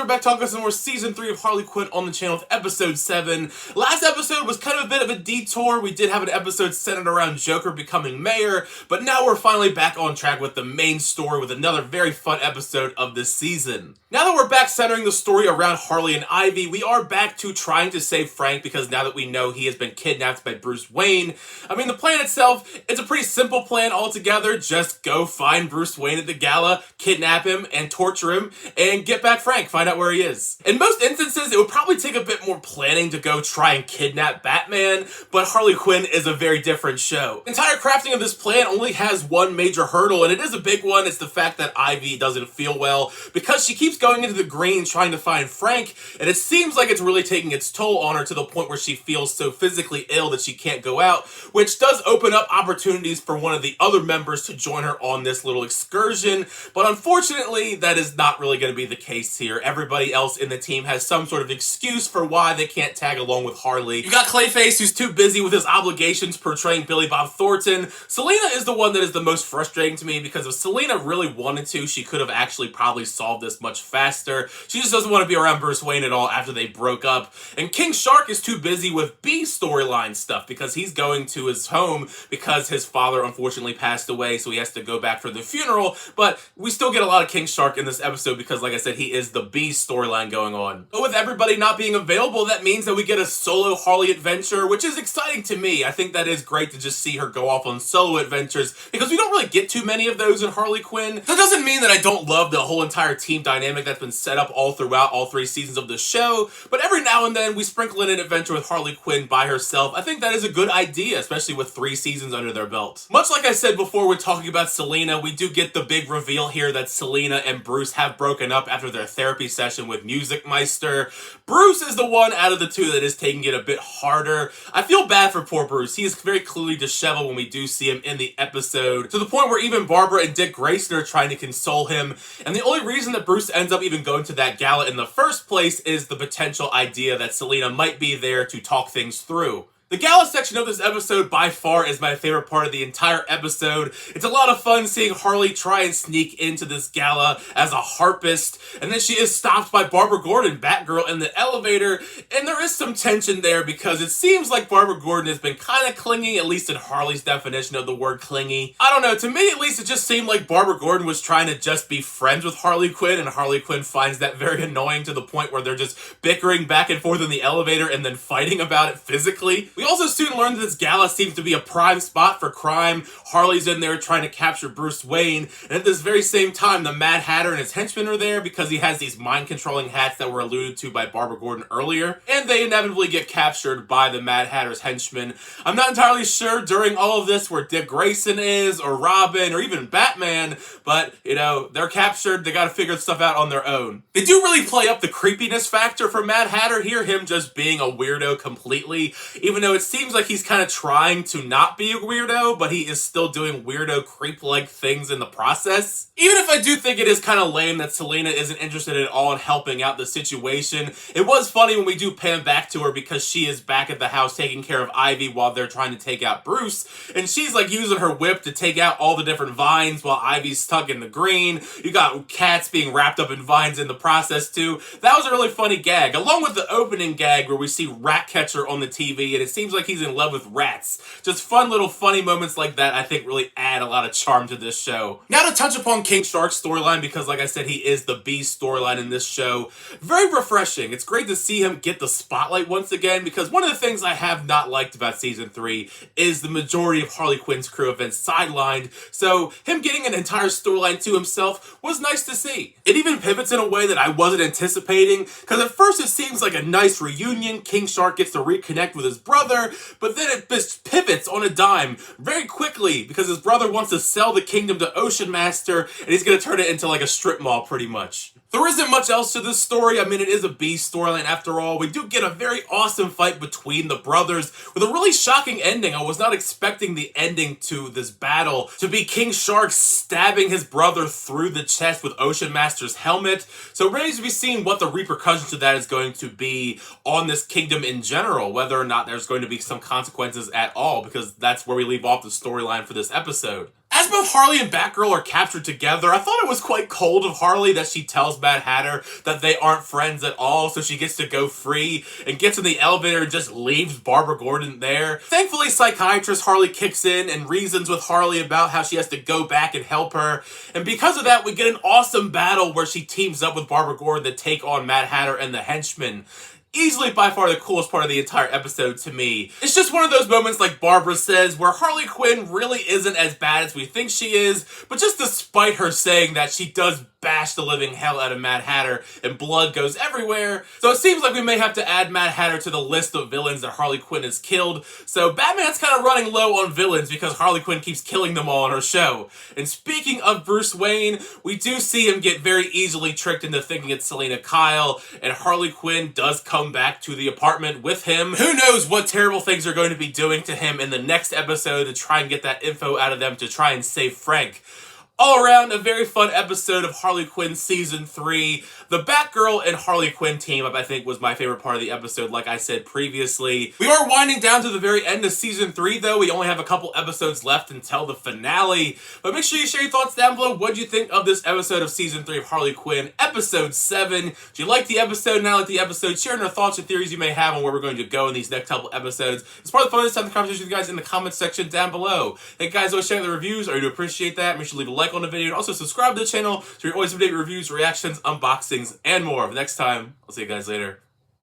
back talking some more Season 3 of Harley Quinn on the channel with Episode 7. Last episode was kind of a bit of a detour. We did have an episode centered around Joker becoming mayor, but now we're finally back on track with the main story with another very fun episode of this season. Now that we're back centering the story around Harley and Ivy, we are back to trying to save Frank because now that we know he has been kidnapped by Bruce Wayne, I mean, the plan itself, it's a pretty simple plan altogether. Just go find Bruce Wayne at the gala, kidnap him, and torture him, and get back Frank, find out where he is. In most instances, it would probably take a bit more planning to go try and kidnap Batman, but Harley Quinn is a very different show. The entire crafting of this plan only has one major hurdle, and it is a big one. It's the fact that Ivy doesn't feel well because she keeps going into the green trying to find Frank, and it seems like it's really taking its toll on her to the point where she feels so physically ill that she can't go out, which does open up opportunities for one of the other members to join her on this little excursion, but unfortunately that is not really going to be the case here. Everybody else in the team has some sort of excuse for why they can't tag along with Harley. You got Clayface, who's too busy with his obligations portraying Billy Bob Thornton. Selina is the one that is the most frustrating to me because if Selina really wanted to, she could have actually probably solved this much faster. She just doesn't want to be around Bruce Wayne at all after they broke up. And King Shark is too busy with B storyline stuff because he's going to his home because his father unfortunately passed away, so he has to go back for the funeral. But we still get a lot of King Shark in this episode because, like I said, he is the B storyline going on. But with everybody not being available, that means that we get a solo Harley adventure, which is exciting to me. I think that is great to just see her go off on solo adventures because we don't really get too many of those in Harley Quinn. That doesn't mean that I don't love the whole entire team dynamic that's been set up all throughout all 3 seasons of the show, but every now and then we sprinkle in an adventure with Harley Quinn by herself. I think that is a good idea, especially with 3 seasons under their belt. Much like I said before when talking about Selina, we do get the big reveal here that Selina and Bruce have broken up after their therapy session with Music Meister. Bruce is the one out of the 2 that is taking it a bit harder. I feel bad for poor Bruce. He is very clearly disheveled when we do see him in the episode, to the point where even Barbara and Dick Grayson are trying to console him, and the only reason that Bruce ends up even going to that gala in the first place is the potential idea that Selina might be there to talk things through. The gala section of this episode by far is my favorite part of the entire episode. It's a lot of fun seeing Harley try and sneak into this gala as a harpist, and then she is stopped by Barbara Gordon, Batgirl, in the elevator, and there is some tension there because it seems like Barbara Gordon has been kind of clingy, at least in Harley's definition of the word clingy. I don't know, to me at least it just seemed like Barbara Gordon was trying to just be friends with Harley Quinn, and Harley Quinn finds that very annoying to the point where they're just bickering back and forth in the elevator and then fighting about it physically. We also soon learn that this gala seems to be a prime spot for crime. Harley's in there trying to capture Bruce Wayne, and at this very same time, the Mad Hatter and his henchmen are there because he has these mind-controlling hats that were alluded to by Barbara Gordon earlier, and they inevitably get captured by the Mad Hatter's henchmen. I'm not entirely sure during all of this where Dick Grayson is, or Robin, or even Batman, but, you know, they're captured, they gotta figure stuff out on their own. They do really play up the creepiness factor for Mad Hatter here, him just being a weirdo completely, even though it seems like he's kind of trying to not be a weirdo, but he is still doing weirdo creep-like things in the process. Even if I do think it is kind of lame that Selina isn't interested at all in helping out the situation, it was funny when we do pan back to her because she is back at the house taking care of Ivy while they're trying to take out Bruce, and she's like using her whip to take out all the different vines while Ivy's stuck in the green. You got cats being wrapped up in vines in the process too. That was a really funny gag, along with the opening gag where we see Ratcatcher on the TV, and it seems like he's in love with rats. Just fun little funny moments like that I think really add a lot of charm to this show. Now to touch upon King Shark's storyline, because like I said, he is the B storyline in this show. Very refreshing. It's great to see him get the spotlight once again, because one of the things I have not liked about Season 3 is the majority of Harley Quinn's crew have been sidelined, so him getting an entire storyline to himself was nice to see. It even pivots in a way that I wasn't anticipating, because at first it seems like a nice reunion. King Shark gets to reconnect with his brother, but then it just pivots on a dime very quickly because his brother wants to sell the kingdom to Ocean Master, and he's going to turn it into like a strip mall pretty much. There isn't much else to this story. I mean, it is a B storyline after all. We do get a very awesome fight between the brothers with a really shocking ending. I was not expecting the ending to this battle to be King Shark stabbing his brother through the chest with Ocean Master's helmet. So it remains to be seen what the repercussions of that is going to be on this kingdom in general, whether or not there's going to be some consequences at all, because that's where we leave off the storyline for this episode. As both Harley and Batgirl are captured together, I thought it was quite cold of Harley that she tells Mad Hatter that they aren't friends at all, so she gets to go free and gets in the elevator and just leaves Barbara Gordon there. Thankfully, psychiatrist Harley kicks in and reasons with Harley about how she has to go back and help her, and because of that, we get an awesome battle where she teams up with Barbara Gordon to take on Mad Hatter and the henchmen. Easily by far the coolest part of the entire episode to me. It's just one of those moments, like Barbara says, where Harley Quinn really isn't as bad as we think she is, but just despite her saying that, she does bash the living hell out of Mad Hatter and blood goes everywhere. So it seems like we may have to add Mad Hatter to the list of villains that Harley Quinn has killed. So Batman's kind of running low on villains because Harley Quinn keeps killing them all on her show. And speaking of Bruce Wayne, we do see him get very easily tricked into thinking it's Selina Kyle, and Harley Quinn does come back to the apartment with him. Who knows what terrible things are going to be doing to him in the next episode to try and get that info out of them to try and save Frank. All around, a very fun episode of Harley Quinn Season 3. The Batgirl and Harley Quinn team up, I think, was my favorite part of the episode, like I said previously. We are winding down to the very end of Season 3, though. We only have a couple episodes left until the finale. But make sure you share your thoughts down below. What do you think of this episode of Season 3 of Harley Quinn, Episode 7? Do you like the episode, not like the episode? Share your thoughts and theories you may have on where we're going to go in these next couple episodes. It's part of the fun of this time, the conversation with you guys in the comments section down below. Thank you guys always sharing the reviews. I really do appreciate that. Make sure to leave a like on the video and also subscribe to the channel so you're always updated with reviews, reactions, unboxings, and more. But next time, I'll see you guys later.